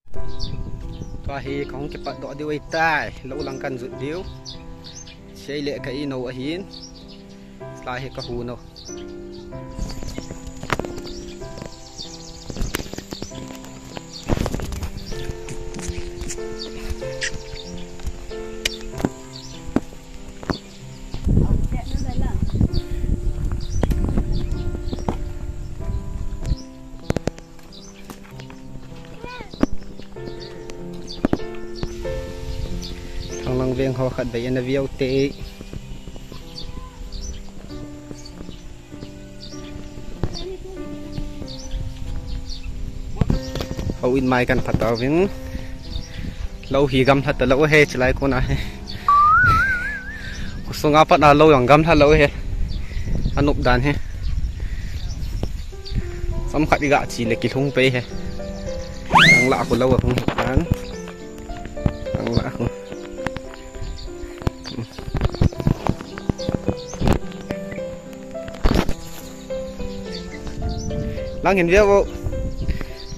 Tua hi kong kepat dok di wei tai lo langkan zut diu sei le ka ino a hin sla hi ka hu no lang veng ho khat bai na viau te ho in mai kan phataw ving lo hi gam that lo he chlai ko na he sunga pat na lo yang gam tha lo he anup dan he sam khat ga chi le ki thung pe he ang la ko lo hung dan ang la ko lang hin veo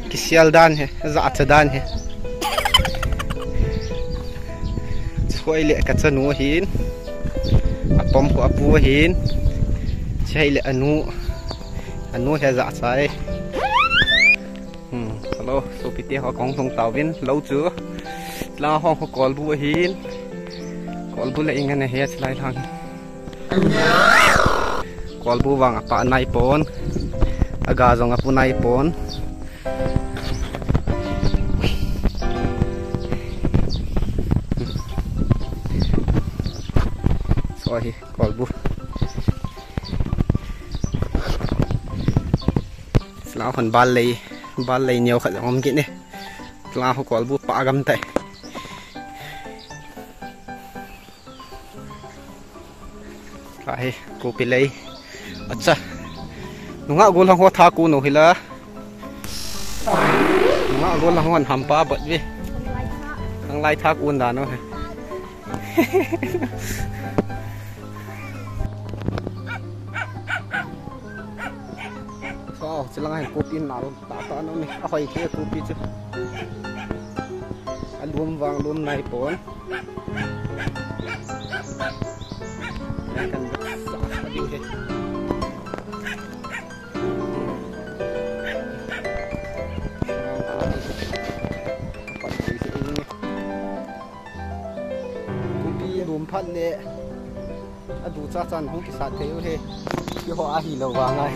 kisial dan he za cha dan he choi le ka chanu hin apom ko apu hin chai le anu he za chai hello so piti ho kong thong taw vin lo chu la hong ko kol bu hin kol bu le ingan he chlai thang kol bu wang apa nai pon aga zong apu nai pon sorry kolbu sla hon bal lei nhiều khát om kỹ nè sla ho kolbu pa gam tai kai ku pilei acha nunga gol hang ho tha ku no hila nunga gol hang hon hampa bat vi hang lai tha ku da no so chilang hai ku pin nal ta no ni a hoi the ku pi chu alum wang lum nai pon kan sa diu he phát lệ đủ chắc chắn không cái sát thế thế cái họ hỉ lầu vàng này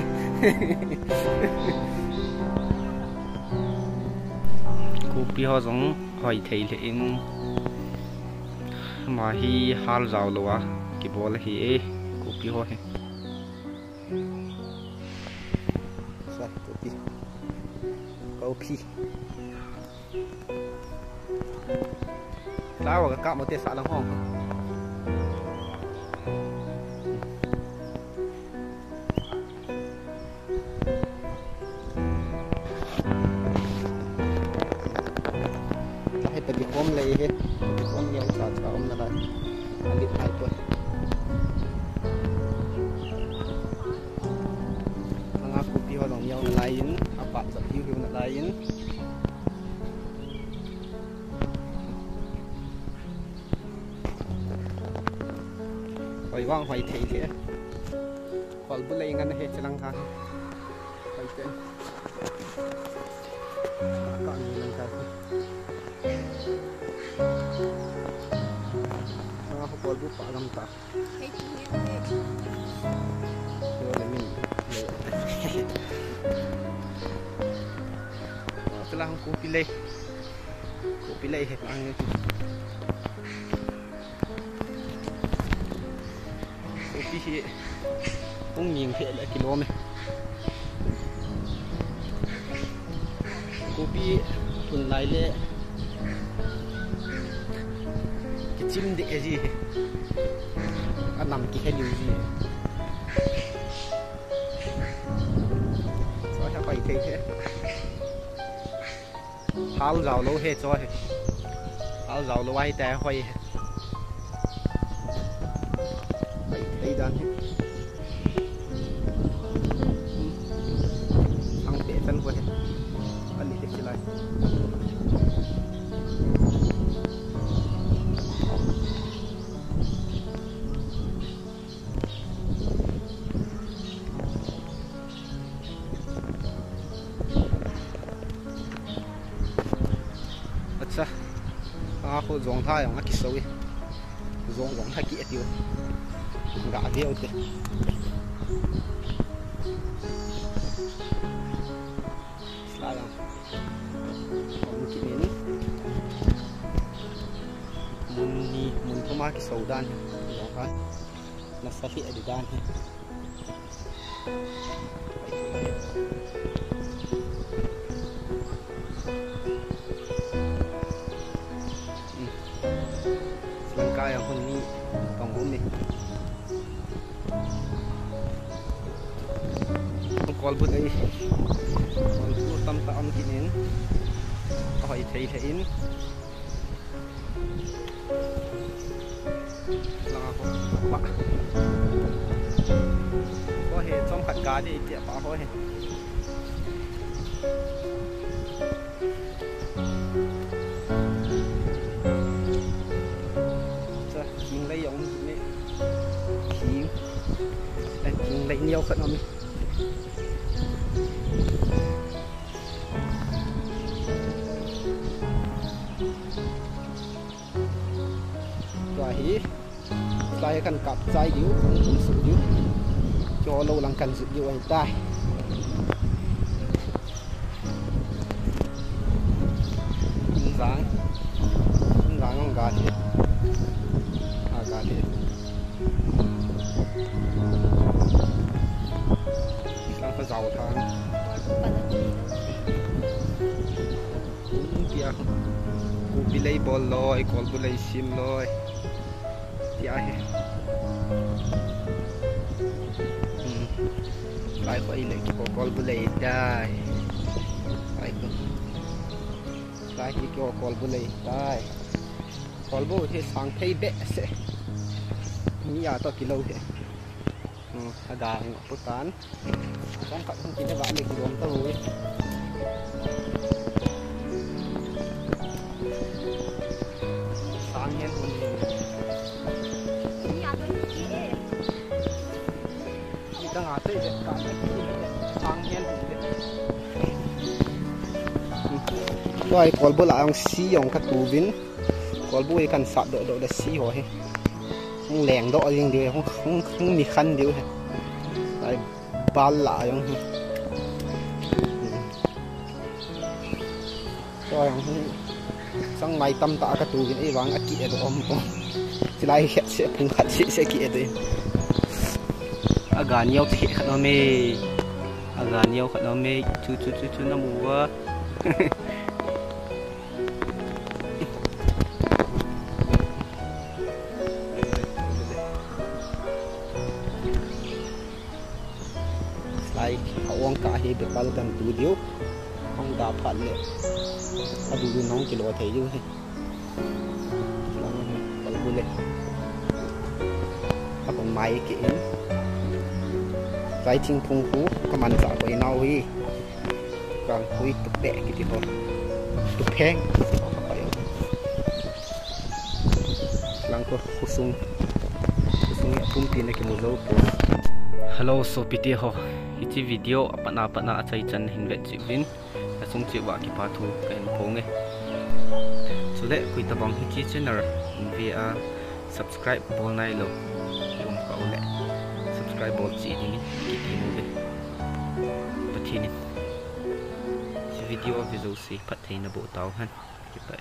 cô bị họ giống hỏi thấy lệ mà hi hal giàu lầu à cái bộ là hi cô bị họ thế sai cô bị lao vào cái một tia sạ lắm không om lấy hết om nhiều chả om là lại ăn đi hai tuần thằng ác cụ piêu đồng nhau là lại yến áp bạc giật piêu là lại yến hỏi vang hỏi thấy thế còn bữa nay ngân hết cho lăng thang hỏi tên còn lăng thang kol bu pa gam ta yo le min telah ku pilih he ang ku pi hi ung ning he la kilo me ku pi tun lai le chim de gì ăn nằm cái liu gì cho cho phải thấy thế háo giàu lâu hết rồi háo giàu lâu ai té hoài phải thấy đàn hết ăn để chân hoài ăn đi để lại sa ako zong tha yang ki so zong tha ki atiu ga dia ute salam ki ni mun thoma ki so dan zong tha na sahi adi dan yang pun ni tonggung ni call pun ai call pun tampak am kinin hỏi thấy in là bạc có hệ trong khát cá đi tiệm bạc có hệ lấy giống này lấy nhiều khẩn không rồi hí sai cần cặp sai yếu không cần sự yếu cho lâu lăng cần sự yếu anh ta dáng không gà thiệt đang có giàu thang kia cô bị lấy ball rồi còn bị lấy sim rồi thì ai lại phải lấy cái con bị lấy đây lại cái con bị lấy đây con bố thì sang thấy bé sẽนี่ยาต่อกิโลเดียวอาดาหงปุตานต้องกัดต้องกินได้บ้างเลยกิโลตัวรู้สางเงี้ยคนนี้นี่ยาตัวนี้นี่ตั้งอาเต้เด็ดการไม่กินสางเงี้ยคนนี้ก็ไอ้กอลบุหลาของซีของกระตูวินกอลบุไอ้กันสับโดดซีหัวเฮ้แหลงดอกยังเดียวkhôngมีคันเดียวเหรอไอ้บาลหลายยังก็ยังสังไม่ตำตากระตูกันไอ้วางอากิเอดอมก็จะไล่เสียพุงขัดเสียกิเอดเลยอาการเยี่ยวเสียขนาดไม่อาการเยี่ยวขนาดไม่ชุน้ำมูวะเอาวงกาเฮเบปัลกันตูเดียวห้องดาพันเลยเอาดูน้องกิโลเทียวให้ลองปัลบุเลยถ้าผมไม่เก่งใจจริงพุงหูก็มันจะไปนเอาฮีกลางคุยตุกแดกกี่ตัวตุกแพงหลังก็คุซุงเนี่ยพุ่มตีนในกิโลโลปูฮัลโหลโซปิตี้ฮอที่วิดีโอปนาใจจันหินเวจิวินและส่งจีวากิพาทูกันพงเงสุดเด็กคุยตะบังฮิจิชแนลvia subscribe บอลในโลยงเก่าแหละ subscribe บอลจีนี่กี่ทีมูเลยปะทีนี่วิดีโอวิดีโอสิพัฒนาโบเตาฮันกี่ไป